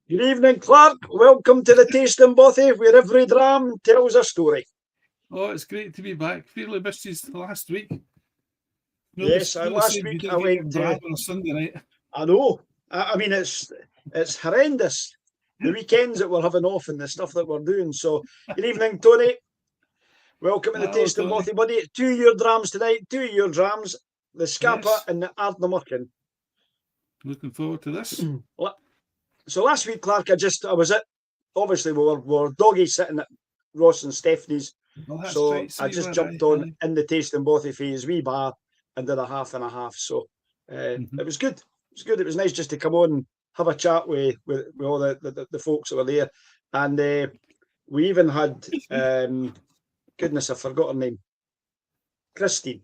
Good evening, Clark. Welcome to the Tasting Bothy, where every dram tells a story. Oh, it's great to be back. Really missed you last week. Yes, last week I went on a Sunday night. I know. I mean, it's horrendous. The weekends that we're having off and the stuff that we're doing. So, good evening, Tony. Welcome to the Tasting Bothy, buddy. 2 year drams tonight. 2 year drams. The Scapa and the Ardnamurchan. Looking forward to this. So last week, Clark, I was at, obviously we were doggy sitting at Ross and Stephanie's. So right. I just jumped on in the Tasting Bothy phase, wee bar, and did a half and a half. So it was good. It was good. It was nice just to come on and have a chat with all the folks that were there. And we even had, goodness, I forgot her name. Christine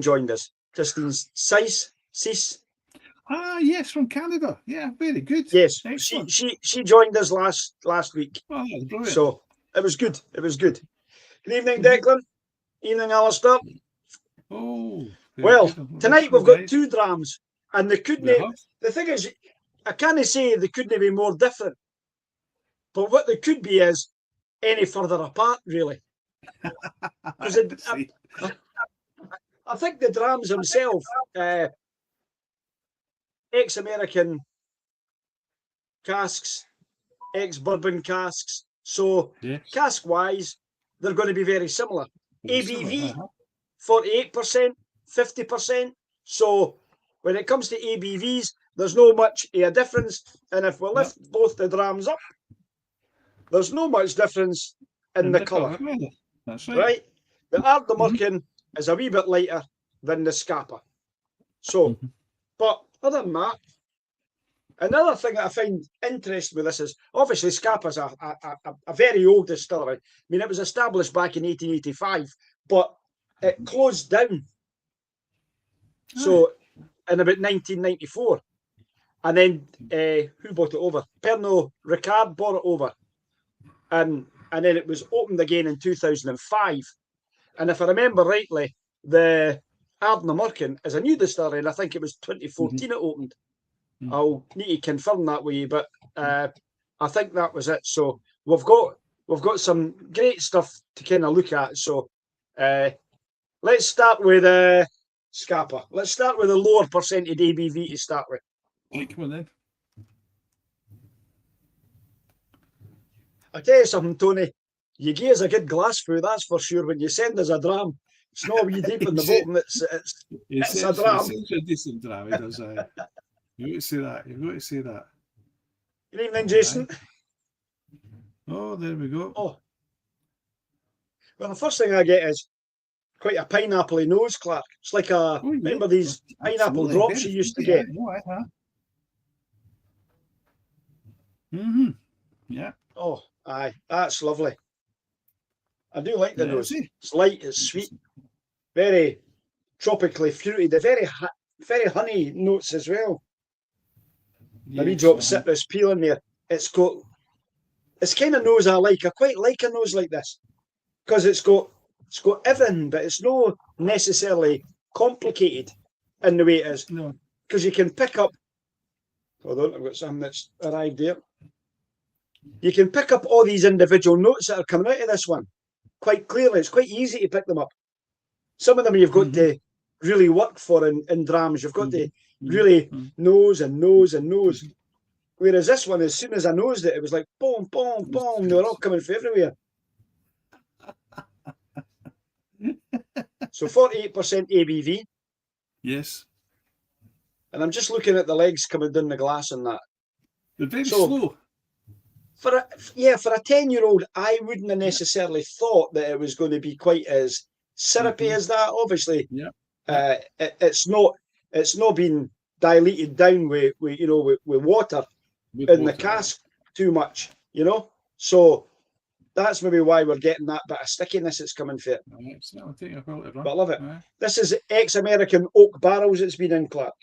joined us. Christine's Cease. Ah, yes, from Canada. Yeah, very good. Yes, excellent. She joined us last week. Oh, brilliant. So it was good. It was good. Good evening, Declan. Evening, Alistair. Oh, well, tonight we've got 2 drams, and they couldn't. The thing is, I can't say they couldn't be more different, but what they could be is any further apart, really. Because I think the drams themselves. Ex-American casks, ex-bourbon casks. So cask-wise, they're going to be very similar. ABV, 48%, 50%. So when it comes to ABVs, there's no much of a difference. And if we lift both the drams up, there's no much difference in the colour. That's right. The Ardnamurchan is a wee bit lighter than the Scapa. So, but other than that, another thing that I find interesting with this is obviously Scapa's a very old distillery. I mean, it was established back in 1885, but it closed down. So in about 1994, and then who bought it over? Pernod Ricard bought it over, and then it was opened again in 2005. And if I remember rightly, the Ardnamurchan is a new distillery, and I think it was 2014 it opened. I'll need to confirm that with you, but I think that was it. So we've got some great stuff to kind of look at. So let's start with Scapa. Let's start with a lower percentage ABV to start with. Come on then. I'll tell you something, Tony. You give us a good glassful, that's for sure. When you send us a dram, it's not wee deep in the bottom. It's a dram. It's a decent dram. It does. You've got to say that. You've got to say that. Good evening, Jason. Oh, there we go. Oh. Well, the first thing I get is quite a pineapple-y nose, Clark. It's like remember these pineapple drops you used to get? Yeah. Oh, aye. That's lovely. I do like the nose. It's light, it's sweet, very tropically fruity. The very honey notes as well. A wee drop of citrus peel in there. It's kind of nose I like. I quite like a nose like this because it's got everything, but it's not necessarily complicated in the way it is. No, because you can pick up. Hold on, I've got something that's arrived there. You can pick up all these individual notes that are coming out of this one quite clearly. It's quite easy to pick them up. Some of them you've got to really work for in drams. You've got to really nose and nose and nose. Whereas this one, as soon as I nosed it, it was like boom, boom, boom. They were all coming from everywhere. So 48% ABV. Yes. And I'm just looking at the legs coming down the glass on that. They're very slow. For a 10-year-old, I wouldn't have necessarily thought that it was going to be quite as syrupy as that. Obviously, it's not been diluted down with water in the cask too much, So that's maybe why we're getting that bit of stickiness that's coming for it. But I love it. This is ex-American oak barrels it's been in, Clark.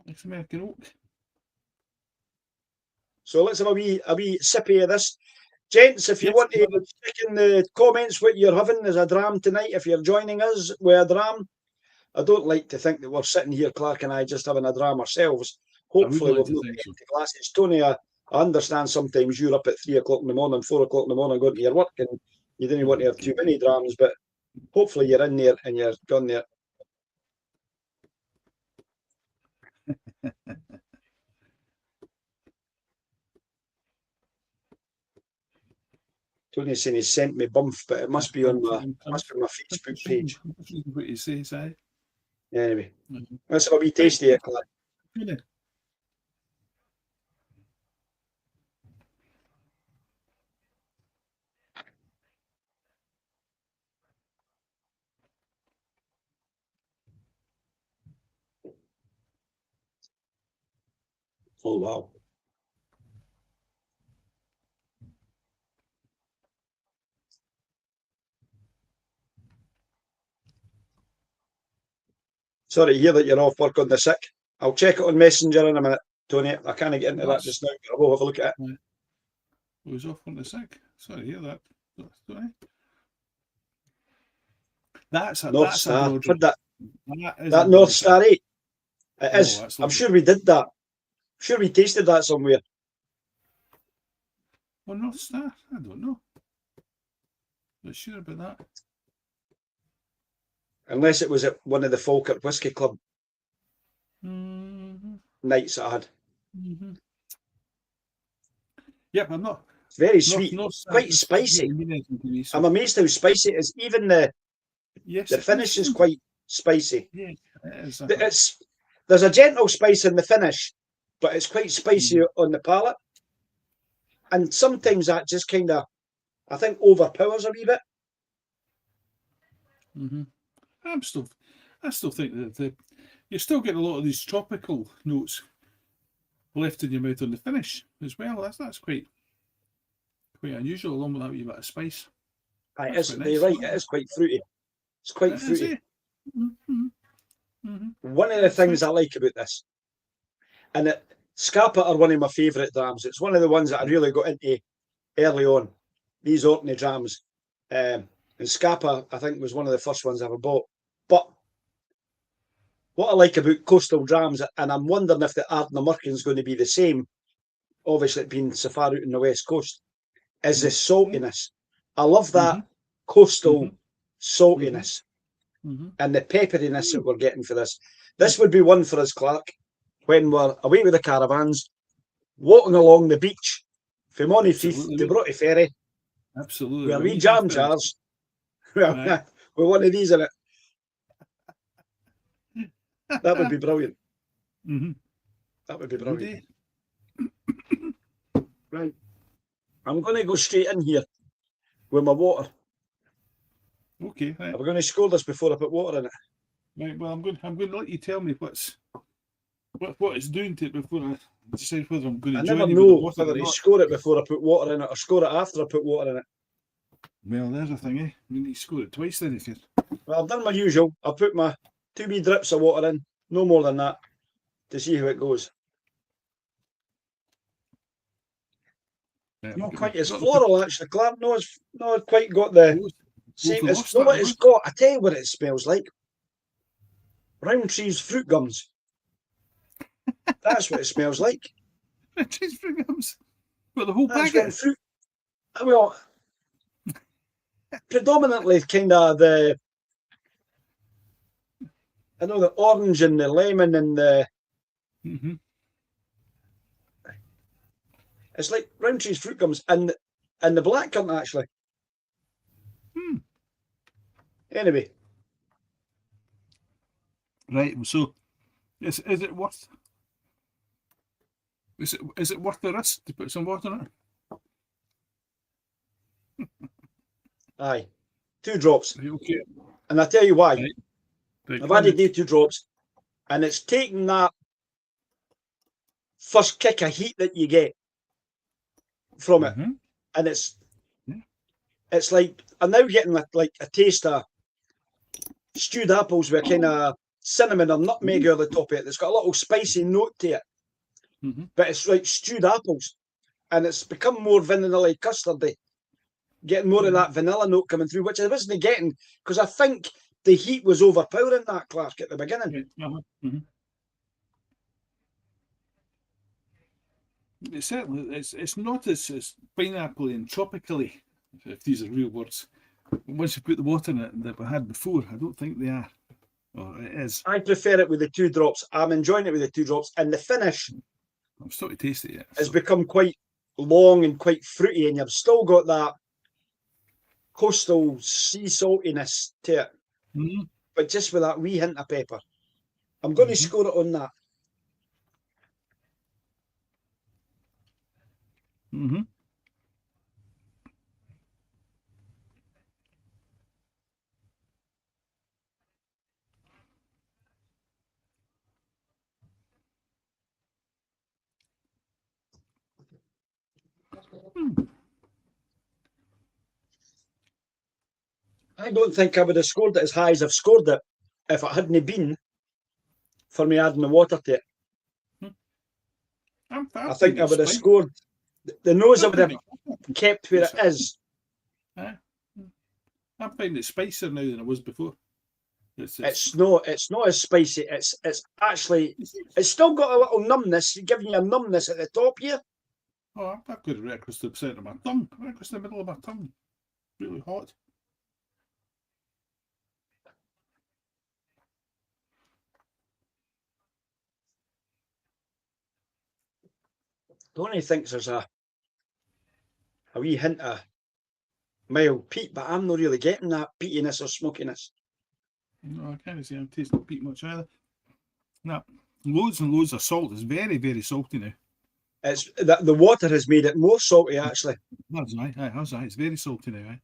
Ex-American oak. So let's have a wee sippy of this. Gents, if you want to check in the comments what you're having as a dram tonight, if you're joining us with a dram, I don't like to think that we're sitting here, Clark and I, just having a dram ourselves. I would Hopefully, like we've to not think got so. empty glasses. Tony, I understand sometimes you're up at 3 o'clock in the morning, 4 o'clock in the morning, going to your work, and you didn't want to have too many drams, but hopefully you're in there and you're done there. Tony's saying he sent me bump, but it must be on my Facebook page. What you say, say. Anyway, let's have a wee tasty it, Clark. Really? Oh, wow. Sorry to hear that you're off work on the sick. I'll check it on Messenger in a minute, Tony. I can't get into that just now, but I will have a look at it. I was off on the sick. Sorry to hear that. That's a North Star. That North Star 8. It is. Oh, I'm sure we did that. I'm sure we tasted that somewhere. Well, North Star? I don't know. Not sure about that. Unless it was at one of the Falkirk Whisky Club nights I had. Yep, I'm not. It's very sweet. Quite spicy. I'm amazed how spicy it is. Even the finish is quite spicy. Yeah, it is. There's a gentle spice in the finish, but it's quite spicy on the palate. And sometimes that just kind of, I think, overpowers a wee bit. I still think that you still get a lot of these tropical notes left in your mouth on the finish as well. That's quite unusual, along with that wee bit of spice. It is. You're right. It is quite fruity. It's quite fruity. One of the things I like about this, and Scapa are one of my favourite drams. It's one of the ones that I really got into early on. These Orkney drams, and Scapa, I think, was one of the first ones I ever bought. But what I like about coastal drams, and I'm wondering if the Ardnamurchan is going to be the same, obviously it being so far out on the west coast, is the saltiness. I love that coastal saltiness and the pepperiness that we're getting for this. This would be one for us, Clark, when we're away with the caravans, walking along the beach from Monifeith to Broughty Ferry. Absolutely. With a wee jam jars. With one of these in it. That would be brilliant. That would be brilliant. Right. I'm going to go straight in here with my water. Okay. Right. We're going to score this before I put water in it. Right. Well, I'm going to let you tell me what it's doing to it before I decide whether I'm going to. I never know whether to score it before I put water in it or score it after I put water in it. Well, there's a thing, eh? We need to score it twice then, if you. Well, I've done my usual. I'll put my 2 wee drips of water in, no more than that, to see how it goes. Not quite as floral, actually, Clark. No, it's not quite got the same. It's not what it's got. I tell you what it smells like. Roundtree's fruit gums. That's what it smells like. Roundtree's fruit gums. But the whole bag of fruit. Well, predominantly kind of the orange and the lemon and the. It's like Roundtree's fruit gums and the blackcurrant, actually. Anyway. Right. So, is it worth? Is it worth the risk to put some water in it? Aye, 2 drops. Okay. And I tell you why. Right. I've added these 2 drops, and it's taking that first kick of heat that you get from it, and it's like I'm now getting like a taste of stewed apples with kind of cinnamon or nutmeg over the top of it. It's got a little spicy note to it, but it's like stewed apples, and it's become more vanilla custardy, getting more of that vanilla note coming through, which I wasn't getting because I think the heat was overpowering that, Clark, at the beginning. It's certainly it's not as pineapple and tropically, if these are real words. Once you put the water in it that we had before, I don't think they are. Or it is. I prefer it with the 2 drops. I'm enjoying it with the 2 drops, and the finish I'm still to taste it yet. has become quite long and quite fruity, and you've still got that coastal sea saltiness to it, but just with that wee hint of pepper. I'm going to score it on that. I don't think I would have scored it as high as I've scored it if it hadn't been for me adding the water to it. I think I would have scored the nose. I would have kept where it is. I'm finding it spicier now than it was before. It's not as spicy. It's actually, it's still got a little numbness, giving you a numbness at the top here. Oh, I've got it right across the centre of my tongue, right across the middle of my tongue. Really hot. Donnie thinks there's a wee hint of mild peat, but I'm not really getting that peatiness or smokiness. No, I can't see I'm tasting peat much either. No, loads and loads of salt. It's very, very salty now. It's that the water has made it more salty, actually. That's right. It's very salty now.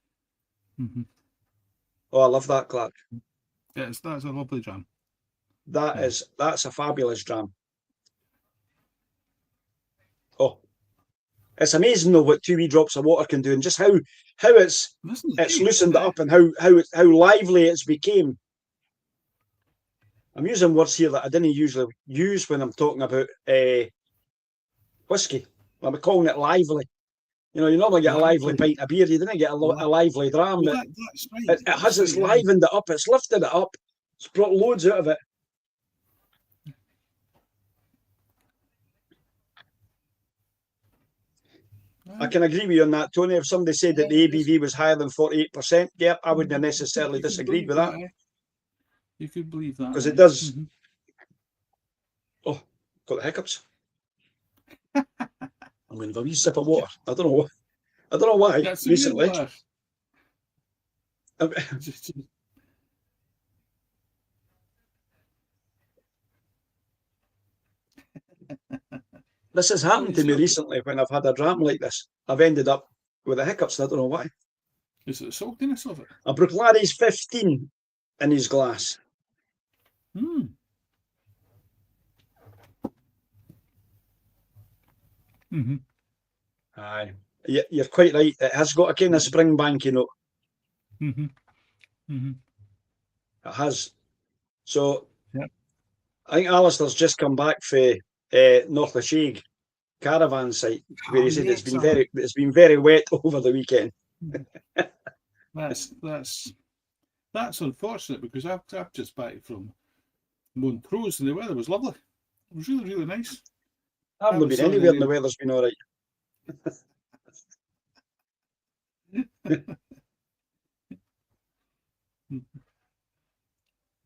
Oh, I love that, Clark. That's a lovely dram. That's a fabulous dram. Oh, it's amazing though what 2 wee drops of water can do, and just how it's loosened it up, and how lively it's became. I'm using words here that I didn't usually use when I'm talking about whiskey. I'm calling it lively. You know, you normally get a lively pint of beer. You didn't get a lively dram. Well, that's right. It has its livened it up. It's lifted it up. It's brought loads out of it. I can agree with you on that, Tony. If somebody said that the ABV was higher than 48%, yeah, I wouldn't have necessarily disagreed with that. You could believe that. Because it does. Oh, got the hiccups. I'm going to have a wee sip of water. I don't know why. That's recently. This has happened to me recently when I've had a dram like this. I've ended up with the hiccups, and I don't know why. Is it the saltiness of it? A Bruichladdich 15 in his glass. Aye. You're quite right. It has got a kind of springbanky note. It has. So I think Alistair's just come back for North Lachig caravan site, where he said it's been very wet over the weekend. That's unfortunate, because I've just back from Montrose and the weather was lovely. It was really, really nice. I haven't been anywhere and the weather's been all right.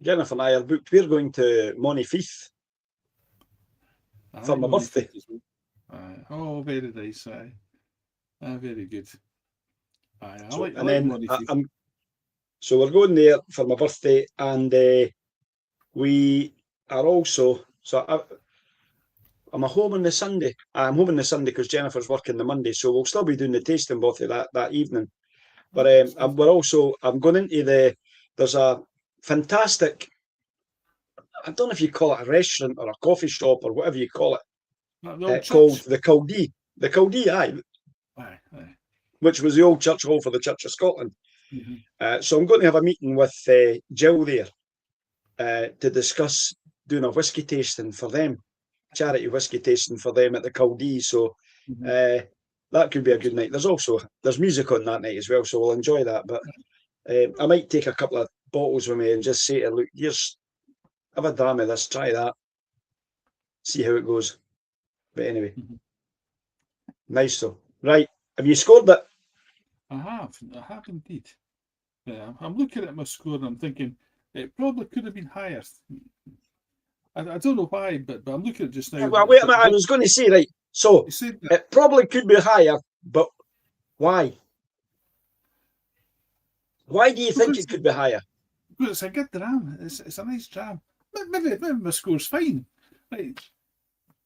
Jennifer and I are booked. We're going to Monifeith for my birthday. Oh, very nice. Very good. So we're going there for my birthday, and we are also. So I'm home on the Sunday. I'm home on the Sunday because Jennifer's working the Monday, so we'll still be doing the tasting both of that evening. But I'm going into there's a fantastic, I don't know if you call it a restaurant or a coffee shop or whatever you call it, called the Caldee. The Caldee, aye. Which was the old church hall for the Church of Scotland. So I'm going to have a meeting with Jill there to discuss doing a whiskey tasting for them, charity whiskey tasting for them at the Caldee. So that could be a good night. There's music on that night as well, so we'll enjoy that. But I might take a couple of bottles with me and just say to look, here's have a dram of this, try that, see how it goes. But anyway, nice though. Right, have you scored it? I have indeed. I'm looking at my score and I'm thinking it probably could have been higher. I don't know why, but I'm looking at it just now. Well, wait a minute, I was going to say, right, so it probably could be higher, but why? Why do you think it could be higher? Because it's a good dram. It's a nice dram. Maybe my score's fine. Right.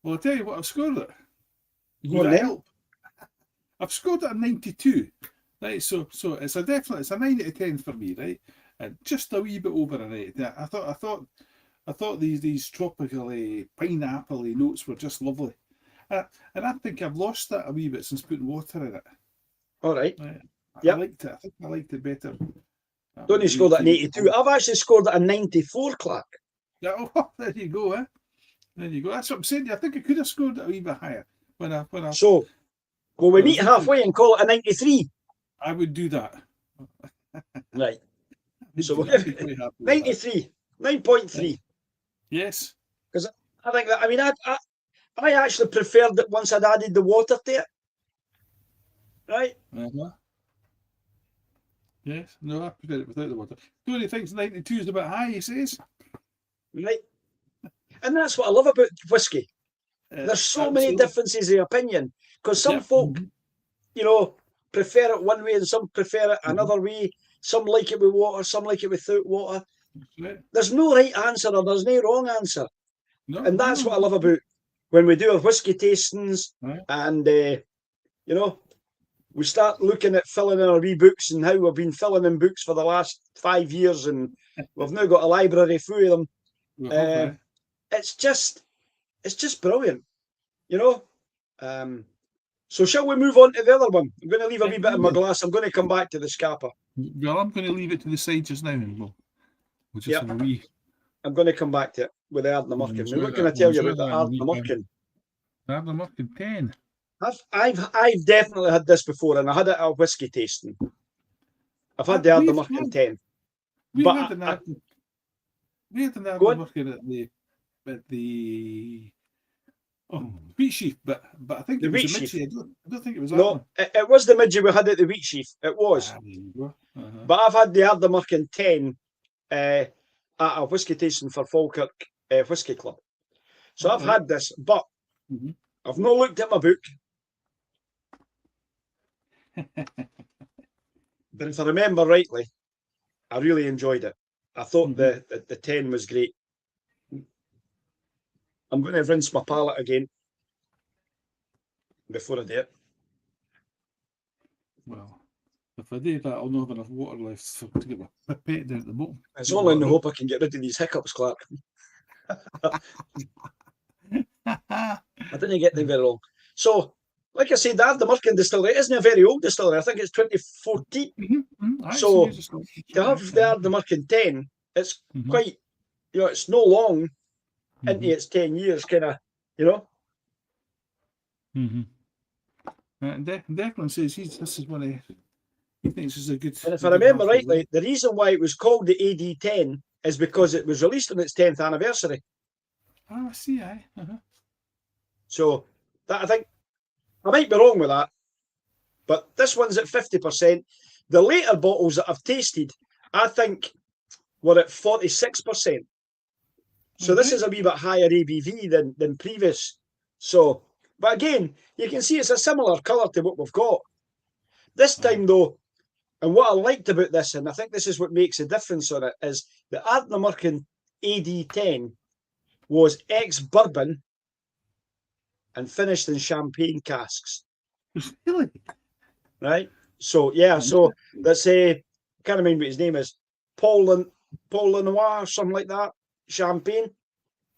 Well, I'll tell you what, I've scored it. Would that help? I've scored it a 92. Right, so it's a 9 out of 10 for me, right? And just a wee bit over an 8. I thought these tropical pineapple notes were just lovely. And I think I've lost that a wee bit since putting water in it. All right. I liked it. I think I liked it better. Don't you score that an 82? I've actually scored it a 94, Clark. Yeah, oh, there you go, eh? There you go. That's what I'm saying. I think I could have scored it a wee bit higher. So, will we meet halfway and call it a 93? I would do that. Right. So we'll give it 93, 9.3. Yes. Because I think that, I mean, I actually preferred it once I'd added the water to it. Right? Yes. No, I prefer it without the water. Tony thinks 92 is a bit high, he says. Right. And that's what I love about whiskey. There's so many differences of opinion. Because some folk, you know, prefer it one way and some prefer it another way. Some like it with water, some like it without water. Right. There's no right answer or there's no wrong answer. And that's what I love about when we do our whiskey tastings and, you know, we start looking at filling in our wee books and how we've been filling in books for the last 5 years and we've now got a library full of them. It's just brilliant, you know. So shall we move on to the other one? I'm going to leave a wee bit in my glass. I'm going to come back to the Scapa. Well, I'm going to leave it to the side just now and we'll just have a wee... I'm going to come back to it with the Ardnamurchan. Now, what can I tell you about the Ardnamurchan? Ardnamurchan 10. I've definitely had this before, and I had it at a whiskey tasting. I've had the Ardnamurchan 10. We had an Ardnamurchan at the Wheat Sheaf, but I think it was the Midgie. I don't think it was that one. It was the Midgie we had at the Wheat Sheaf. It was. But I've had the Ardnamurchan 10 at a whiskey tasting for Falkirk Whiskey Club. So I've had this, but I've not looked at my book. But if I remember rightly, I really enjoyed it. I thought the 10 was great. I'm going to rinse my palate again before I do it. Well, if I do that, I'll not have enough water left to get my pet down at the bottom. It's only in the hope I can get rid of these hiccups, Clark. I didn't get them very long. So, like I said, the Ardnamurchan distillery isn't a very old distillery. I think it's 2014. So, to have the Ardnamurchan 10, it's quite, you know, it's no long into its 10 years, kind of, you know. Declan says this is one of he thinks is a good. And if I remember rightly, the reason why it was called the AD 10 is because it was released on its 10th anniversary. Oh, I see. So that I think I might be wrong with that, but this one's at 50%. The later bottles that I've tasted, I think, were at 46%. So this is a wee bit higher ABV than previous. So, but again, you can see it's a similar colour to what we've got. This time though, and what I liked about this, and I think this is what makes a difference on it, is the Ardnamurchan AD 10 was ex-bourbon and finished in champagne casks. Really? Right? So, yeah, so that's I can't remember what his name is. Paul Lenoir, something like that. Champagne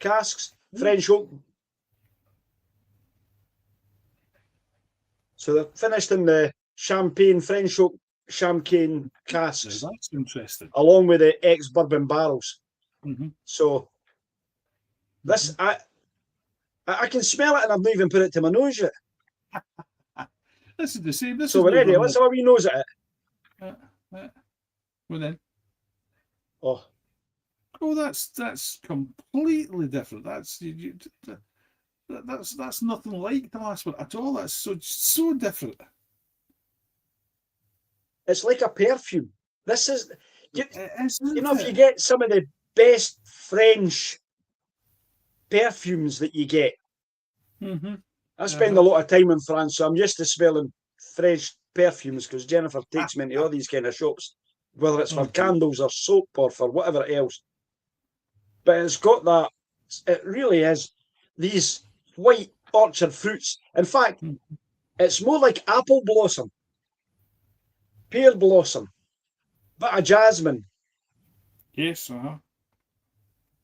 casks, French oak. So they're finished in the champagne, French oak champagne casks. Now that's interesting. Along with the ex-bourbon barrels. So this, I can smell it and I've not even put it to my nose yet. This is the same. So we're ready. Let's have a wee nose at it. Well then. Oh, Oh, that's completely different. That's nothing like the last one at all. That's so different. it's like a perfume. This is, you, you know, Isn't if you it? get some of the best French perfumes that you get, Mm-hmm. I spend a Uh-huh. lot of time in France, so I'm used to smelling French perfumes because Jennifer takes me into all these kind of shops, whether it's for Oh, dear. candles or soap or for whatever else. But it's got that, it really is these white orchard fruits. In fact, Mm. it's more like apple blossom, pear blossom, bit of jasmine. Yes, uh-huh.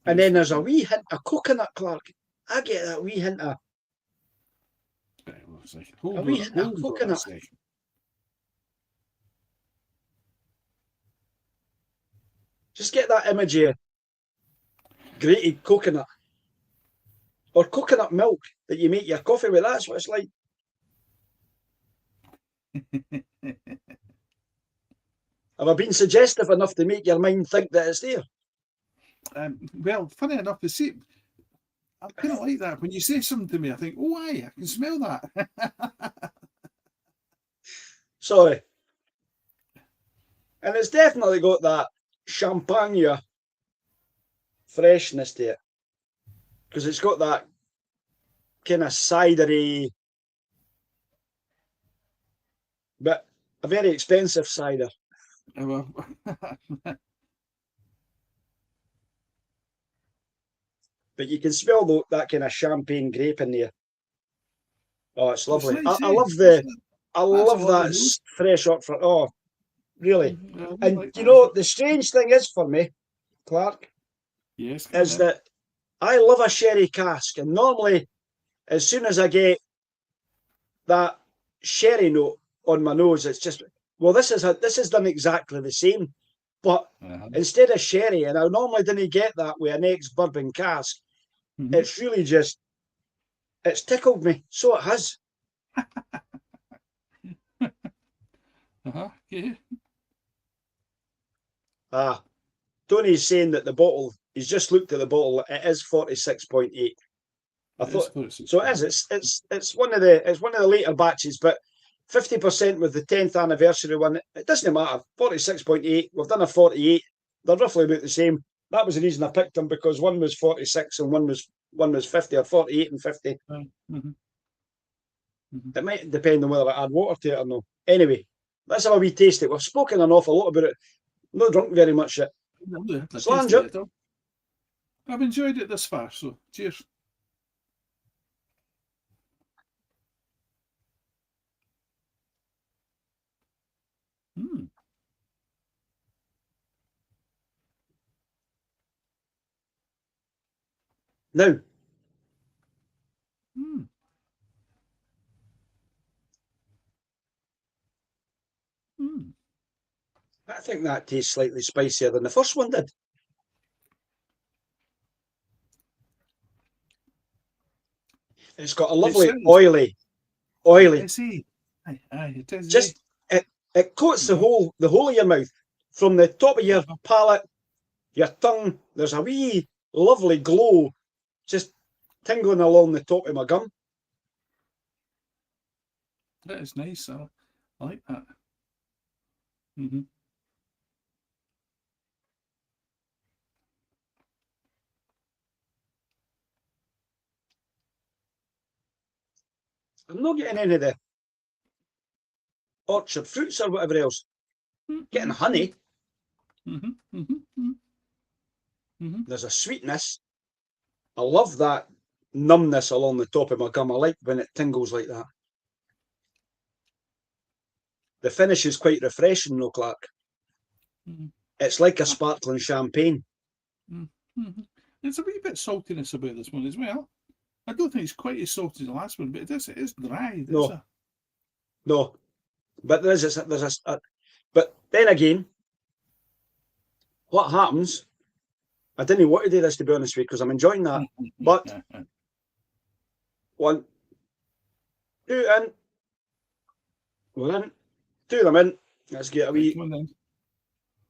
And Yes, then there's a wee hint of coconut, Clark. I get that wee hint of right, well, it's like, a wee hint of hold on a coconut. second. Just get that image of grated coconut or coconut milk that you make your coffee with. That's what it's like. Have I been suggestive enough to make your mind think that it's there? Well, funny enough, you see, I'm kind of like that. When you say something to me, I think, oh, aye, I can smell that. Sorry. And it's definitely got that champagne freshness to it because it's got that kind of cidery, but a very expensive cider. Well, But you can smell that kind of champagne grape in there. Oh, it's it's lovely. I, nice, I eh? love the, I That's a love lovely that mood. fresh up for. Oh, really. I really And like you that. know, the strange thing is for me, Clark, Yes, go on is then. that I love a sherry cask, and normally, as soon as I get that sherry note on my nose, it's just well, this is done exactly the same, but Uh-huh. instead of sherry, and I normally didn't get that with an ex-bourbon cask. Mm-hmm. It's really just it's tickled me, so it has. Uh-huh. Yeah. Ah, Tony's saying that the bottle. He's just looked at the bottle. It is 46.8. I It is thought for its so. It is. It's one of the later batches, but 50% with the 10th anniversary one. It doesn't matter. 46.8. We've done a 48. They're roughly about the same. That was the reason I picked them because one was 46 and one was 50 or 48 and 50. Mm-hmm. Mm-hmm. It might depend on whether I add water to it or no. Anyway, let's have a wee taste it. We've spoken an awful lot about it. Not drunk very much yet. I'll have to taste it Slanger. later. I've enjoyed it this far, so cheers. Mm. Now, Mm. Mm. I think that tastes slightly spicier than the first one did. It's got a It lovely sounds. oily. Is he? Aye, it is, eh? Just it coats Uh-huh. the whole of your mouth from the top of your Uh-huh. palate, your tongue. There's a wee lovely glow just tingling along the top of my gum. That is nice. I like that. Mm-hmm. I'm not getting any of the orchard fruits or whatever else. Getting Mm-hmm. honey. Mm-hmm. Mm-hmm. Mm-hmm. There's a sweetness. I love that numbness along the top of my gum. I like when it tingles like that. The finish is quite refreshing, though, Clark. Mm-hmm. It's like a sparkling champagne. Mm-hmm. There's a wee bit saltiness about this one as well. I don't think it's quite as salty as the last one, but it is dry. There's No, a no, but but then again, what happens? I didn't want to do this to be honest with you because I'm enjoying that. But one, two in, we're in, two of them in. Let's get a right, wee come on then.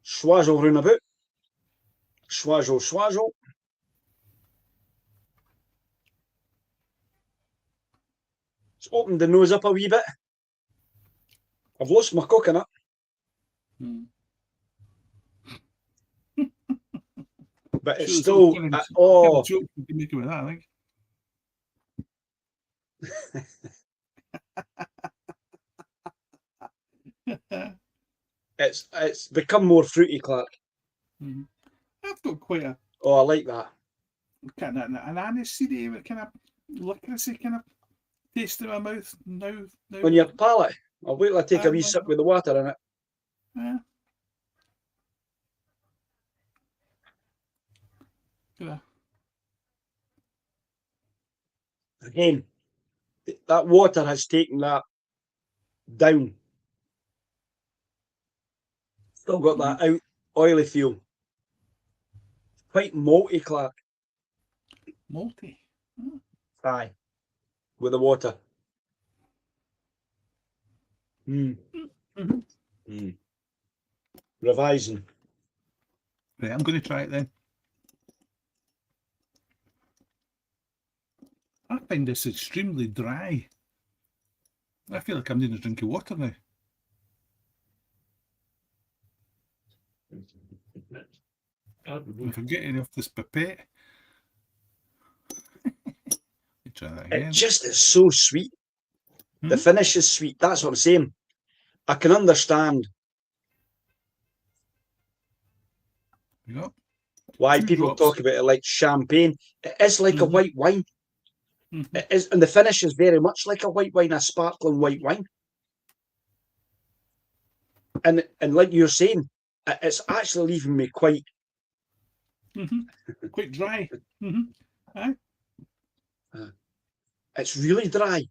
swazzle round about. Swazzle, swazzle. It's opened the nose up a wee bit. I've lost my coconut. But it's still... Kind of joke you can make with that, I think. It's become more fruity, Clark. I've got quite a... Oh, I like that. Kind of an aniseedy, kind of licorice kind of taste in my mouth now. On your palate. I'll wait till I take a wee sip with the water in it. Yeah. Yeah. Again, that water has taken that down. Still got that out oily feel. Quite malty, Clark. Malty. Aye. With the water. Revising. Right, I'm going to try it then. I find this extremely dry. I feel like I'm needing a drink of water now. If I'm getting off this pipette. Try that again. It just is so sweet. The finish is sweet. That's what I'm saying. I can understand why people talk about it like champagne. It is like a white wine. It is, and the finish is very much like a white wine, a sparkling white wine. And like you're saying, it's actually leaving me quite quite dry. It's really dry.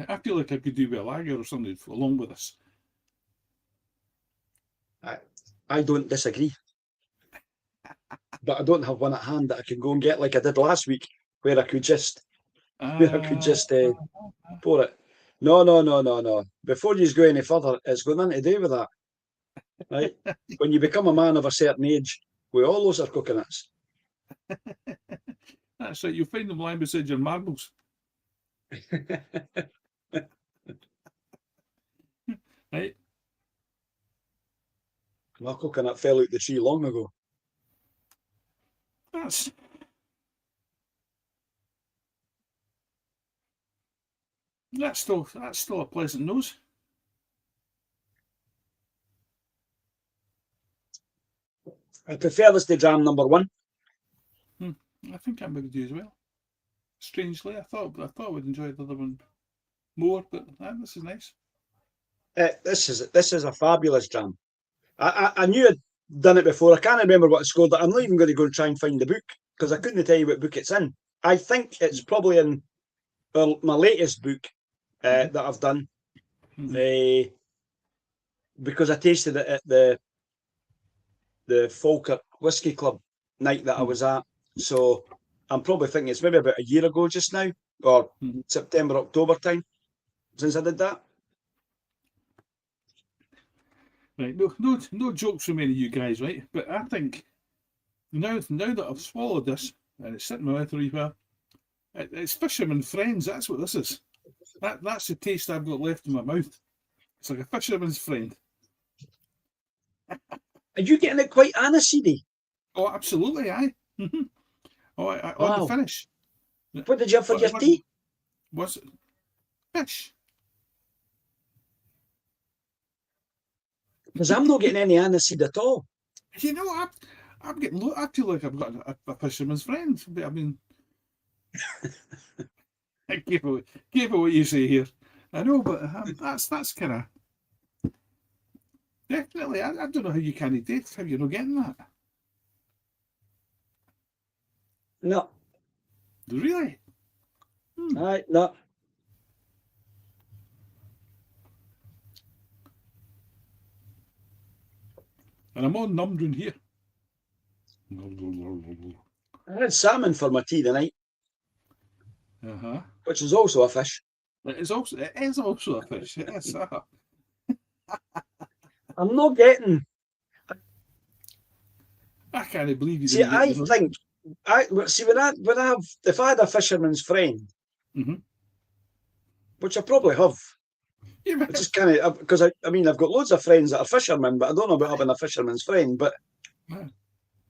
I feel like I could do with a lager or something along with this. I don't disagree. But I don't have one at hand that I can go and get like I did last week, where I could just pour it. No. Before you go any further, it's got nothing to do with that. Right? When you become a man of a certain age, we all lose our coconuts. That's right, you'll find them lying beside your marbles. Right. My coconut fell out the tree long ago. That's still a pleasant nose. I prefer this to jam number one. I think I maybe do as well. Strangely, I thought I would enjoy the other one more, but this is nice. This is a fabulous jam. I knew I'd done it before. I can't remember what I scored. I'm not even going to go and try and find the book because I couldn't tell you what book it's in. I think it's probably in my latest book that I've done because I tasted it at the Falkirk Whiskey Club night that I was at. So I'm probably thinking it's maybe about a year ago just now, or September, October time since I did that. Right, no jokes from any of you guys, right? But I think now that I've swallowed this and it's sitting in my mouth a wee while, it's Fisherman Friends. That's what this is. That's the taste I've got left in my mouth. It's like a fisherman's friend. Are you getting it quite aniseedy? Oh, absolutely, aye. Oh, Wow. On the finish. What did you have for your tea? Was it fish? Because I'm not getting any aniseed at all. You know, I'm getting. I feel like I've got a fisherman's friend. I mean, careful what you say here. I know, but that's kind of definitely. I don't know how you can't date. How you're not getting that? No. Really? Aye, no. And I'm on numbering here. I had salmon for my tea tonight. Which is also a fish. It is also a fish. Yes. I'm not getting. I can't believe you See, didn't get I the think if I had a fisherman's friend, which I probably have. Yeah, I just kind of because I mean I've got loads of friends that are fishermen, but I don't know about having a fisherman's friend. But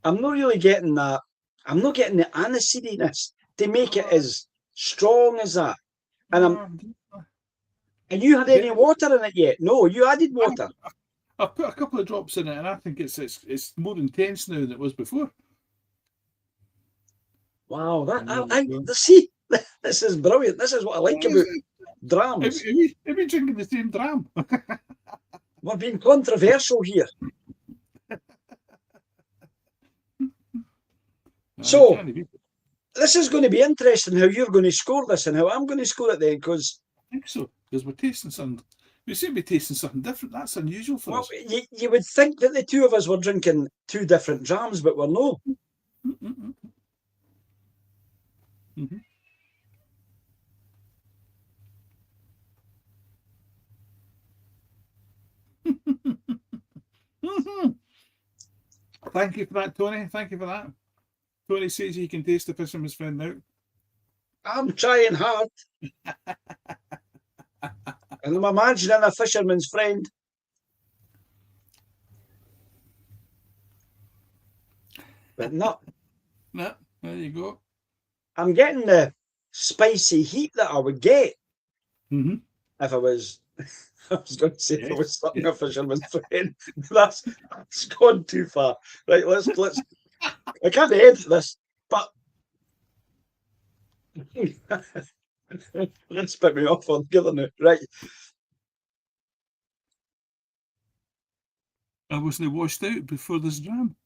I'm not really getting that. I'm not getting the aniseediness to make it as strong as that. And you had any water in it yet? No, you added water. I put a couple of drops in it, and I think it's more intense now than it was before. Wow, see, this is brilliant. This is what I like about drams. Are we drinking the same dram? We're being controversial here. So, this is going to be interesting how you're going to score this and how I'm going to score it then, because I think so, because we're tasting something. We seem to be tasting something different. That's unusual for us. You would think that the two of us were drinking two different drams, but we're no. Thank you for that, Tony. Thank you for that. Tony says he can taste the fisherman's friend now. I'm trying hard. And I'm imagining a fisherman's friend. But not. No, there you go. I'm getting the spicy heat that I would get if I was. I was going to say if I was sucking a fisherman's friend. That's gone too far. Right, let's. I can't edit this, but let's put me off altogether now. Right. I wasn't washed out before this dram.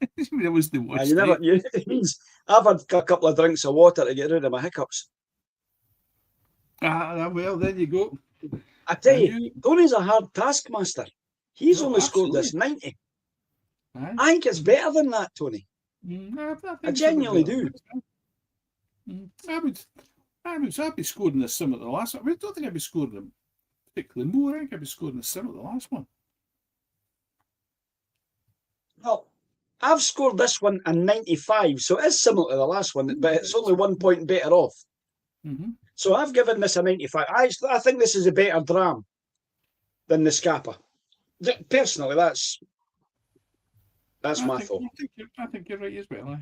I wasn't washed out. It means I've had a couple of drinks of water to get rid of my hiccups. Well, there you go. I tell you, Tony's a hard taskmaster. He's only scored this 90. I think it's better than that, Tony. I genuinely do. I'd be scoring this similar to the last one. I don't think I'd be scoring them particularly more. I think I'd be scoring this similar to the last one. Well, I've scored this one a 95, so it is similar to the last one, but it's only 1 point better off. So I've given this a 95. I think this is a better dram than the Scapa. Personally, that's my fault. I think you're right as well.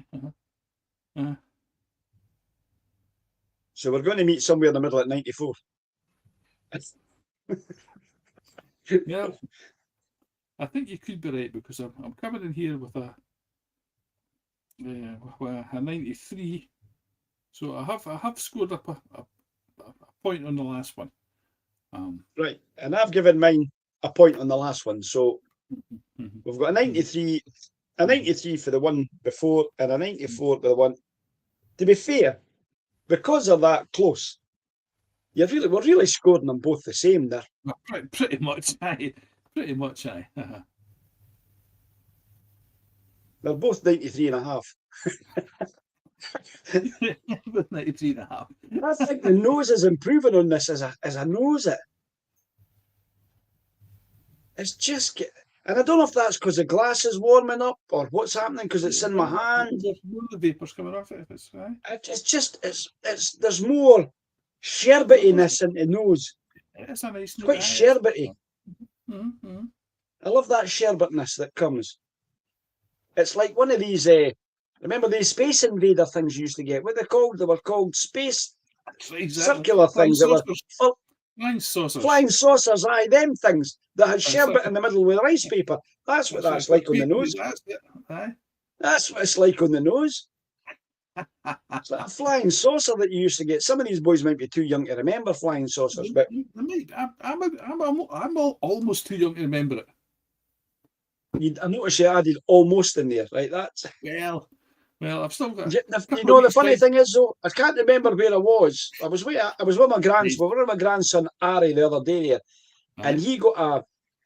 So we're going to meet somewhere in the middle at 94. Yeah, I think you could be right, because I'm coming in here with a 93. So I have scored up a point on the last one. Right, and I've given mine a point on the last one. So we've got a 93 for the one before and a 94 for the one. To be fair, because they're that close, we're really scoring them both the same there. Pretty much, aye. Pretty much, aye. They're both 93 and a half. 93 and a half. I think the nose is improving on this as I nose it. It's just, and I don't know if that's because the glass is warming up or what's happening because it's in my hand. There's more of the vapours coming off it. There's more sherbetiness in the nose. It's a nice. It's quite sherbety. I love that sherbetiness that comes. It's like one of these. Remember these Space Invader things you used to get? What they called? They were called space circular things that were flying saucers. Flying saucers, aye, them things that had sherbet in the middle with rice paper. That's what that's like on the nose. That's what it's like on the nose. It's like a flying saucer that you used to get. Some of these boys might be too young to remember flying saucers, but I'm almost too young to remember it. I noticed you added almost in there, right? That's well, I've still got. You know, the funny thing is, though, I can't remember where I was. I was with my grandson. We were with my grandson Ari the other day, and he got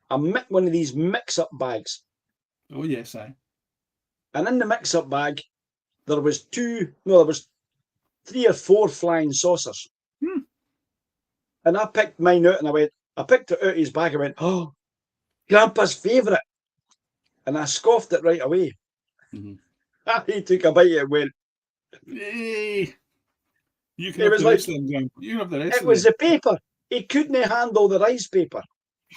one of these mix-up bags. Oh yes, aye. And in the mix-up bag, there was 3 or 4 flying saucers. And I picked mine out, and I picked it out of his bag. I went, "Oh, Grandpa's favourite," and I scoffed it right away. He took a bite and went, hey, you can it have was the like, rest of them, Graham. You can have the rest it of was them. the paper. He couldn't handle the rice paper.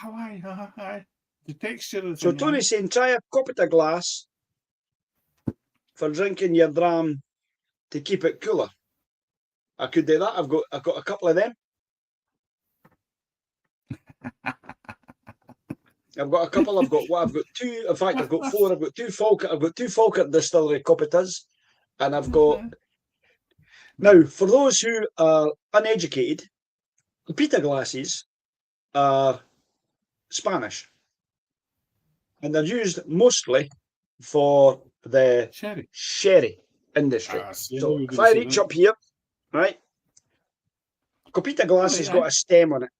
Oh, aye. The texture of the So thing, Tony's saying, try a cup of glass for drinking your dram to keep it cooler. I could do that. I've got a couple of them. I've got a couple. I've got two. In fact, I've got four. I've got two Falkirk Distillery Cuppitas, and I've got. Now, for those who are uneducated, Copita glasses are Spanish, and they're used mostly for the sherry industry. So if I reach up here, right, Copita glass has got a stem on it.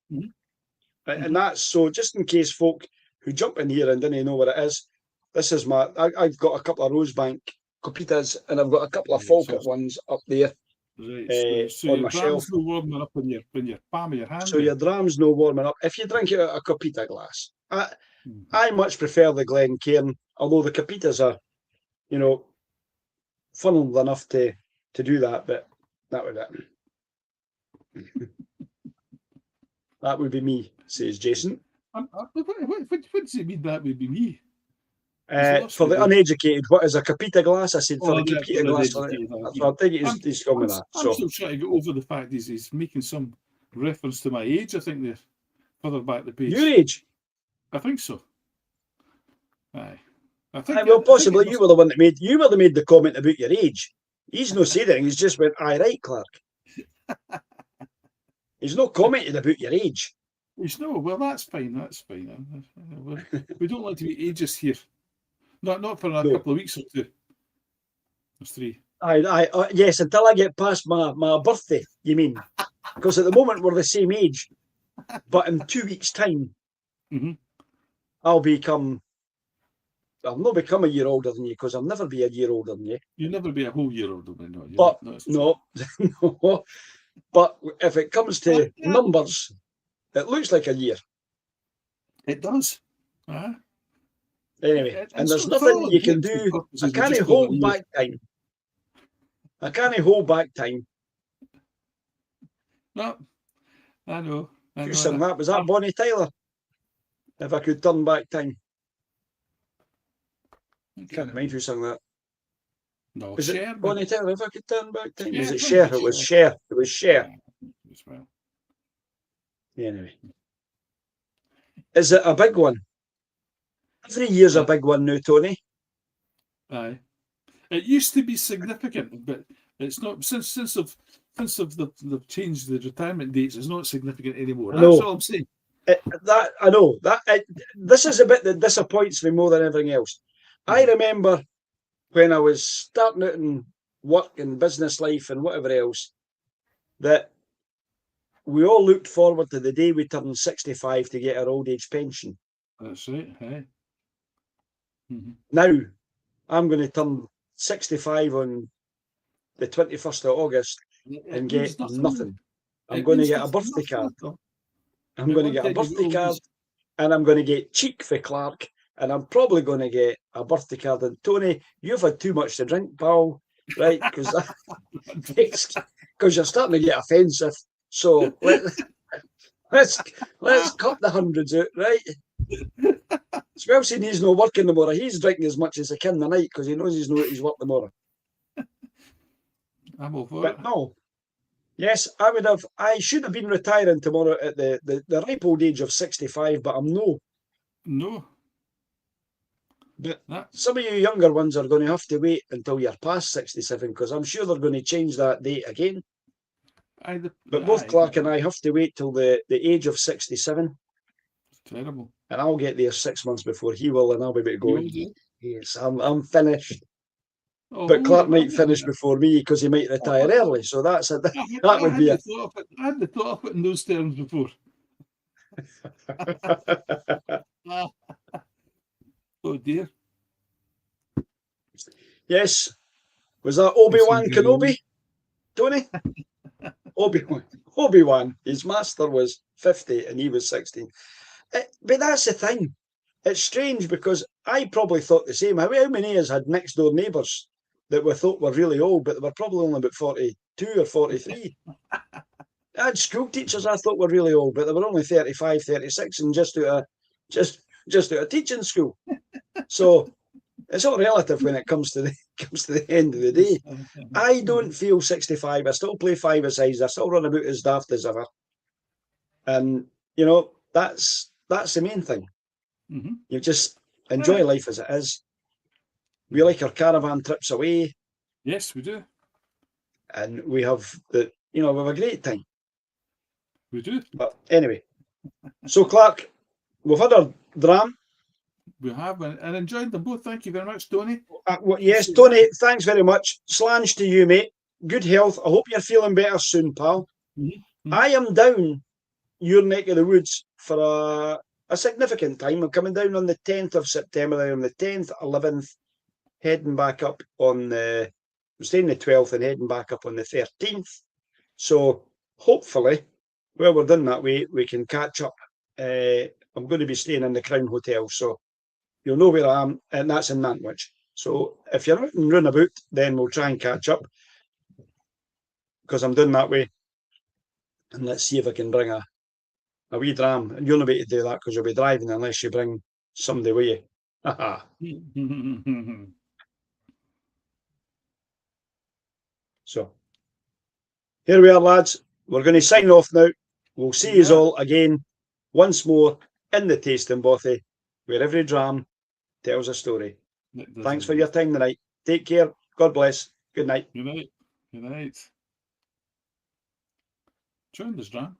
Right, and that's so just in case folk who jump in here and didn't know what it is, this is I've got a couple of Rosebank Copitas and I've got a couple of Falkirk ones up there so on my shelf. No warming up in your palm of your hand. So your dram's no warming up. If you drink it out of a Copita glass, I much prefer the Glencairn, although the Copitas are, funneled enough to do that, but that would it. That would be me, says Jason. What does it mean that would be me? For the uneducated, what is a Copita glass? I said for the Copita glass. I think he's gone with that. I'm still trying to get over the fact he's making some reference to my age. I think they're further back the page. Your age? I think so. Aye. Possibly you were the one that made the comment about your age. He's no saying anything. He's just went, "Aye, right, Clark." He's not commented about your age. He's no. Well, that's fine. That's fine. We don't like to be ageist here. Not for a couple of weeks or two. There's 3. Yes, until I get past my birthday, you mean? Because at the moment we're the same age. But in 2 weeks' time, I'll not become a year older than you because I'll never be a year older than you. You'll never be a whole year older than me. But no. But if it comes to numbers, it looks like a year. It does. Anyway, and there's nothing you can do. I can't hold back time. No, I know. Who sang that? Was that Bonnie Tyler? If I could turn back time. Can't mind who sang that. No, was Cher, it Bonnie Tyler? If I could turn back time. Was it Cher? Cher? It was Cher. It was Cher. Well. Anyway. Is it a big one? Every year's a big one now, Tony. Aye. It used to be significant, but it's not since they've changed the retirement dates. It's not significant anymore. That's all I'm saying. I know that. This is a bit that disappoints me more than everything else. I remember when I was starting out in work and business life and whatever else, that we all looked forward to the day we turned 65 to get our old age pension. That's right. Hey. Now, I'm going to turn 65 on the 21st of August and get nothing. I'm going to get a birthday card. I'm going to get a birthday card and I'm going to get cheek for Clark and I'm probably going to get a birthday card. And Tony, you've had too much to drink, pal, right? Because you're starting to get offensive. So let's cut the hundreds out, right? Swelson, he's not working tomorrow. He's drinking as much as he can the night because he knows he's not at his work tomorrow. I'm over but no. Yes, I should have been retiring tomorrow at the ripe old age of 65, but I'm no. No. But some of you younger ones are going to have to wait until you're past 67 because I'm sure they're going to change that date again. But both Clark and I have to wait till the age of 67. It's terrible. And I'll get there 6 months before he will, and I'll be able to go, yes, I'm finished. But Clark might finish before me because he might retire early. So that would be it. I hadn't thought of it in those terms before. Oh dear. Yes. Was that Obi-Wan Kenobi, Tony? Obi-Wan. His master was 50 and he was 16. But that's the thing. It's strange because I probably thought the same. How many of us had next door neighbours that we thought were really old, but they were probably only about 42 or 43? I had school teachers I thought were really old, but they were only 35, 36 and just out of teaching school. So it's all relative when it comes to the end of the day. I don't feel 65. I still play five-a-sides. I still run about as daft as ever. And that's the main thing. Mm-hmm. You just enjoy life as it is. We like our caravan trips away. Yes, we do. And we have we have a great time. We do. But anyway, so Clark, we've had our dram. We have, and enjoyed them both. Thank you very much, Tony. Yes, Tony, thanks very much. Slange to you, mate. Good health. I hope you're feeling better soon, pal. Mm-hmm. I am down your neck of the woods for a significant time. I'm coming down on the 10th of September. On the 10th, 11th, heading back up on the... I'm staying the 12th and heading back up on the 13th. So hopefully, while we're done that way, we can catch up. I'm going to be staying in the Crown Hotel, so you'll know where I am, and that's in Nantwich. So if you're out and run about, then we'll try and catch up, because I'm doing that way. And let's see if I can bring a wee dram. And you'll not be able to do that because you'll be driving unless you bring somebody with you. So here we are, lads. We're going to sign off now. We'll see you all again once more in the Tasting Bothy, where every dram tells a story. Thanks for your time tonight. Take care. God bless. Good night. Good night. Good night. Join this dram.